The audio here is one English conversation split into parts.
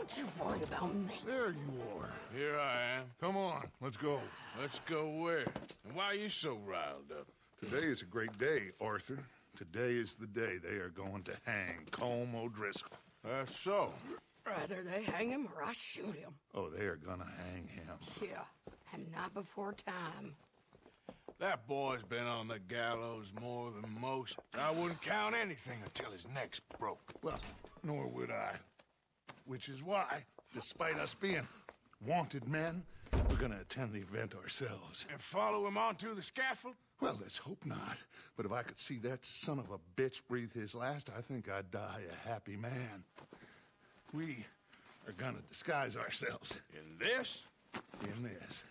Don't you worry about me. There you are. Here I am. Come on, let's go. Let's go where? And why are you so riled up? Today is a great day, Arthur. Today is the day they are going to hang Colm O'Driscoll. That's so. Rather they hang him or I shoot him. Oh, they are gonna hang him. Yeah, and not before time. That boy's been on the gallows more than most. I wouldn't count anything until his neck's broke. Well, nor would I. Which is why, despite us being wanted men, we're gonna attend the event ourselves. And follow him onto the scaffold? Well, let's hope not. But if I could see that son of a bitch breathe his last, I think I'd die a happy man. We are gonna disguise ourselves. In this? In this.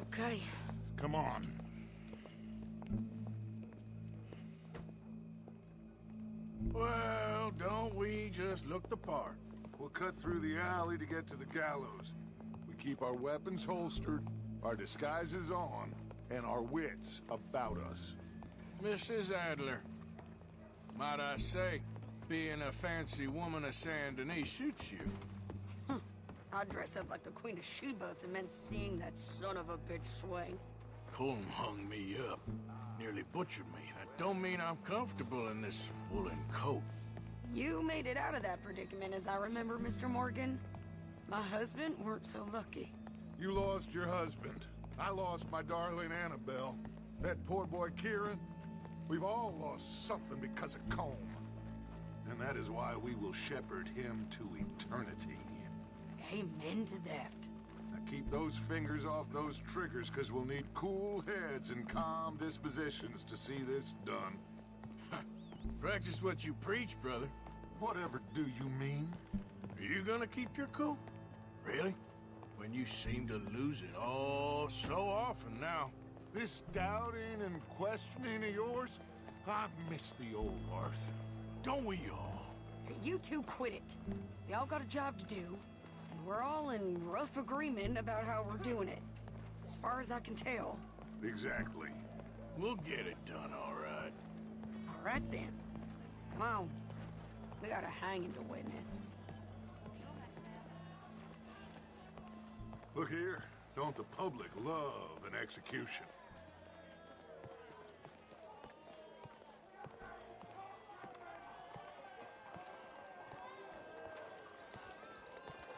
Okay. Come on. Well, don't we just look the part? We'll cut through the alley to get to the gallows. We keep our weapons holstered, our disguises on, and our wits about us. Mrs. Adler, might I say, being a fancy woman of Saint Denis suits you. I'd dress up like the Queen of Sheba if it meant seeing that son of a bitch swing. Colm hung me up, nearly butchered me. That don't mean I'm comfortable in this woolen coat. You made it out of that predicament, as I remember, Mr. Morgan. My husband weren't so lucky. You lost your husband. I lost my darling Annabelle. That poor boy Kieran. We've all lost something because of Colm. And that is why we will shepherd him to eternity. Amen to that. Now keep those fingers off those triggers, because we'll need cool heads and calm dispositions to see this done. Practice what you preach, brother. Whatever do you mean? Are you gonna keep your cool? Really? When you seem to lose it all so often now. This doubting and questioning of yours, I miss the old Arthur. Don't we all? You two quit it. Y'all got a job to do, and we're all in rough agreement about how we're doing it. As far as I can tell. Exactly. We'll get it done, all right. All right, then. Come on. We got a hanging to witness. Look here, don't the public love an execution?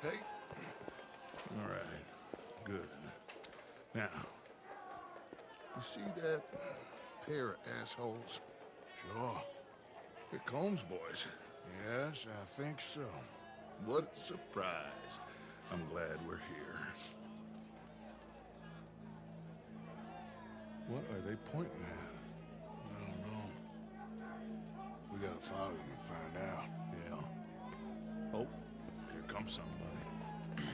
Hey? All right. Good. Now, you see that pair of assholes? Sure. They're Colm's boys. Yes, I think so. What a surprise. I'm glad we're here. What are they pointing at? I don't know. We gotta follow them and find out. Yeah. Oh, here comes somebody.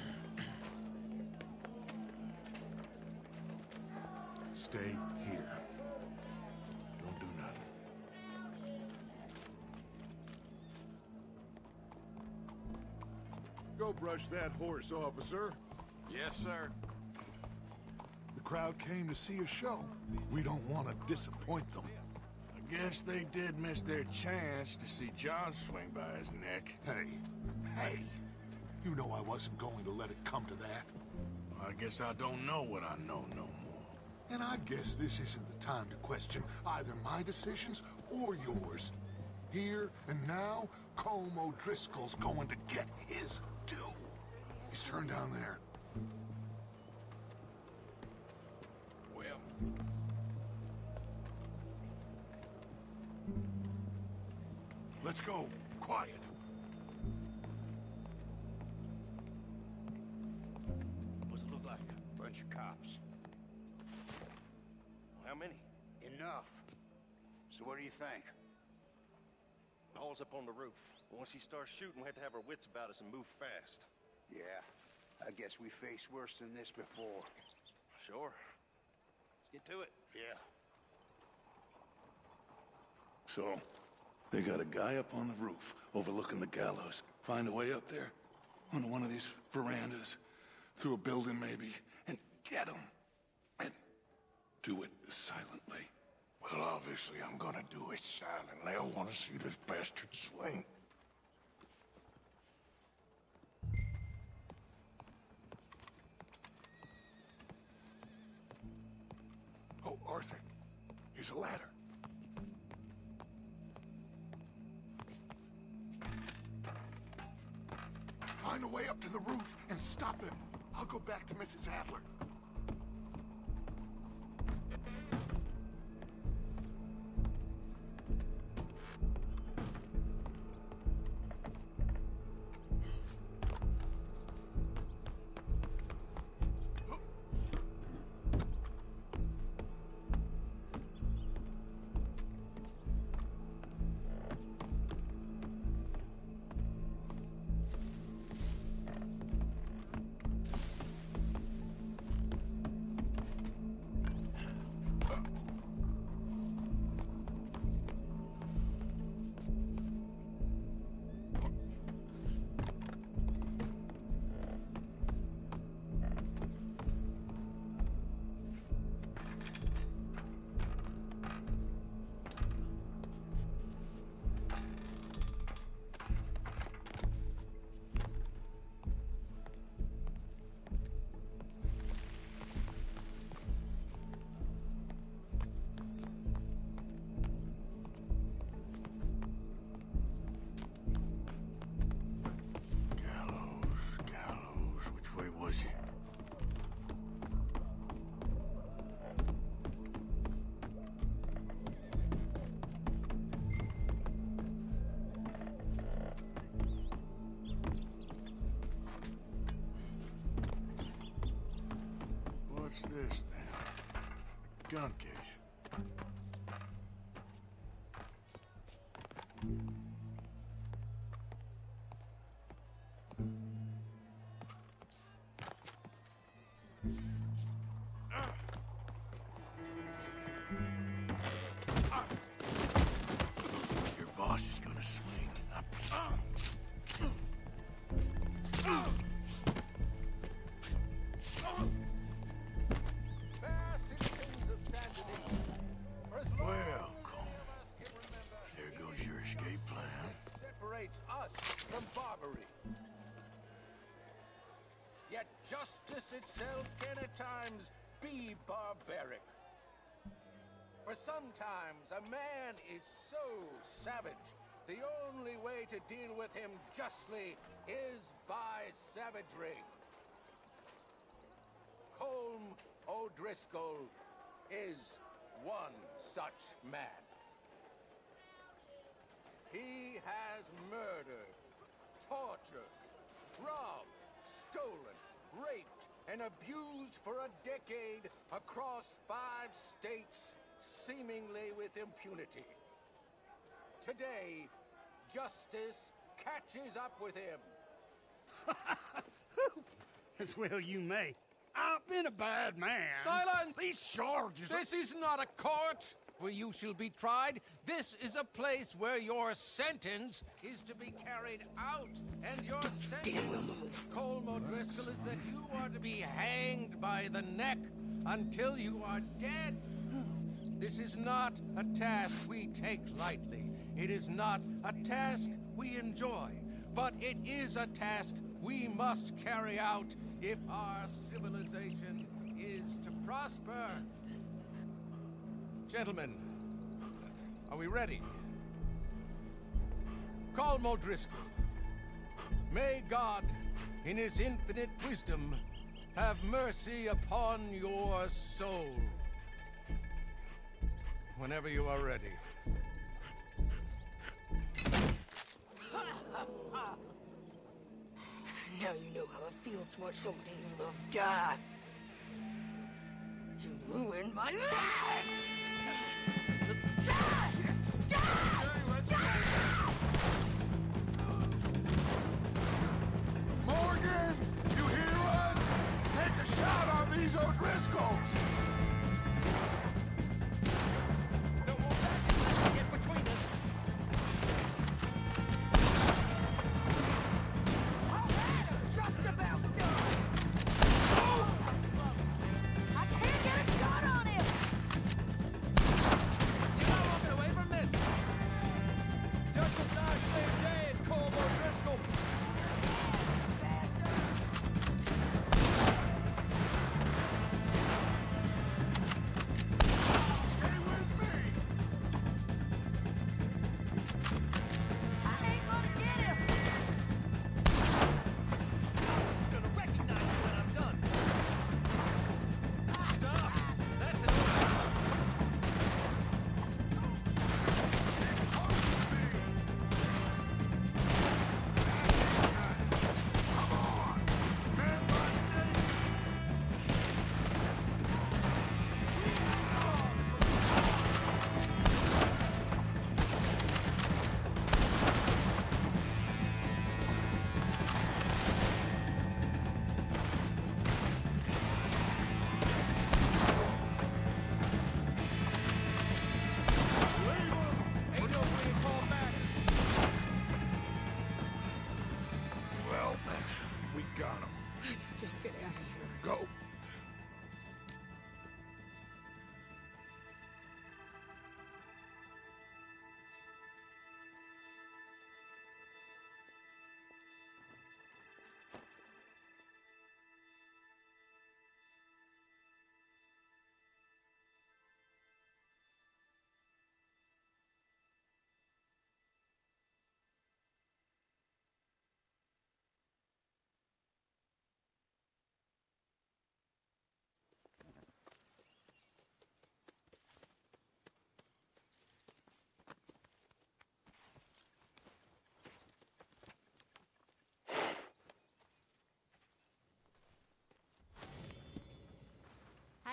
Stay here. Don't do nothing. Go brush that horse, officer. Yes, sir. The crowd came to see a show. We don't want to disappoint them. I guess they did miss their chance to see John swing by his neck. Hey, you know I wasn't going to let it come to that. I guess I don't know what I know no more. And I guess this isn't the time to question either my decisions or yours. Here and now, Colm O'Driscoll's going to get his due. He's turned down there. Well, let's go. Quiet. What's it look like? Bunch of cops. How many? Enough. So what do you think? All's up on the roof. Once he starts shooting, we have to have our wits about us and move fast. Yeah, I guess we faced worse than this before. Sure. Let's get to it. Yeah. So, they got a guy up on the roof overlooking the gallows. Find a way up there, onto one of these verandas, through a building maybe, and get him. do it silently. Well, obviously I'm gonna do it silently. I want to see this bastard swing. Oh, Arthur, here's a ladder. Find a way up to the roof and stop him. I'll go back to Mrs. Adler. What's this, then? Gun case. Your boss is gonna swing. Well, Colm, there goes your escape plan. Separates us from barbary. Yet justice itself can at times be barbaric. For sometimes a man is so savage, the only way to deal with him justly is by savagery. Colm O'Driscoll is one such man. He has murdered, tortured, robbed, stolen, raped, and abused for a decade across 5 states, seemingly with impunity. Today, justice catches up with him. As well you may. I've been a bad man. Silence! These charges... This is not a court where you shall be tried. This is a place where your sentence is to be carried out. And your sentence, Colm O'Driscoll, is that you are to be hanged by the neck until you are dead. This is not a task we take lightly. It is not a task we enjoy. But it is a task we must carry out if our civilization is to prosper. Gentlemen, are we ready? Colm O'Driscoll, may God, in his infinite wisdom, have mercy upon your soul. Whenever you are ready. Now you know how it feels to watch somebody you love die. You ruined my life! Die! Die! Die! Morgan, you hear us? Take a shot on these O'Driscolls! Get between us. Just about done! I can't get a shot on him!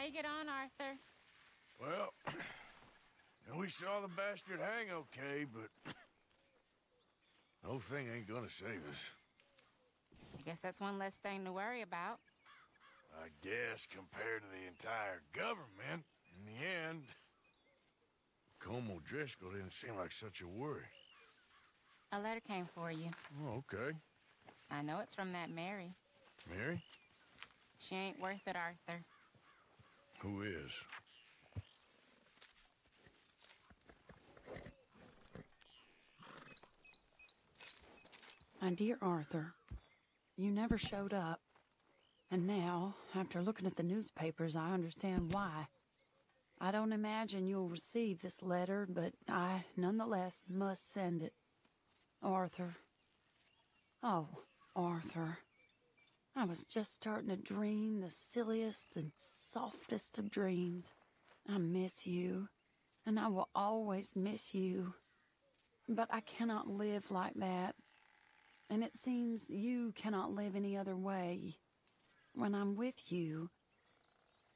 you get on, Arthur? Well, we saw the bastard hang okay, but the whole thing ain't gonna save us. I guess that's one less thing to worry about. I guess compared to the entire government, in the end, Colm O'Driscoll didn't seem like such a worry. A letter came for you. Oh, okay. I know it's from that Mary. Mary? She ain't worth it, Arthur. Who is? My dear Arthur, you never showed up. And now, after looking at the newspapers, I understand why. I don't imagine you'll receive this letter, but I, nonetheless, must send it. Arthur. Oh, Arthur. I was just starting to dream the silliest and softest of dreams. I miss you, and I will always miss you. But I cannot live like that. And it seems you cannot live any other way. When I'm with you,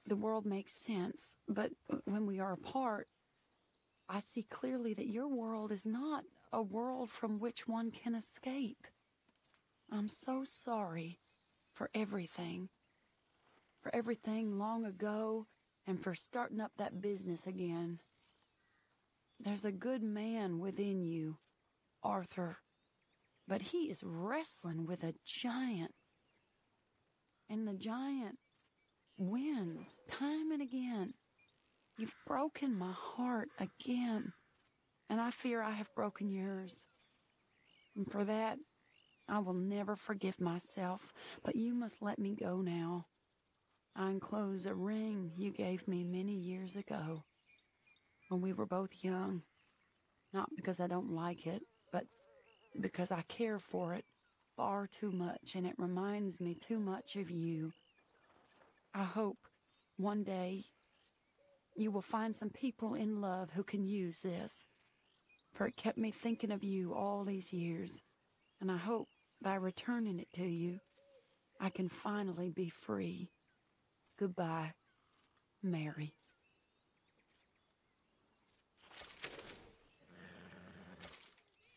the world makes sense. But when we are apart, I see clearly that your world is not a world from which one can escape. I'm so sorry for everything. For everything long ago, and for starting up that business again. There's a good man within you, Arthur. But he is wrestling with a giant. And the giant wins time and again. You've broken my heart again. And I fear I have broken yours. And for that, I will never forgive myself. But you must let me go now. I enclose a ring you gave me many years ago, when we were both young. Not because I don't like it, but because I care for it far too much, and it reminds me too much of you. I hope one day you will find some people in love who can use this, for it kept me thinking of you all these years, and I hope by returning it to you, I can finally be free. Goodbye, Mary.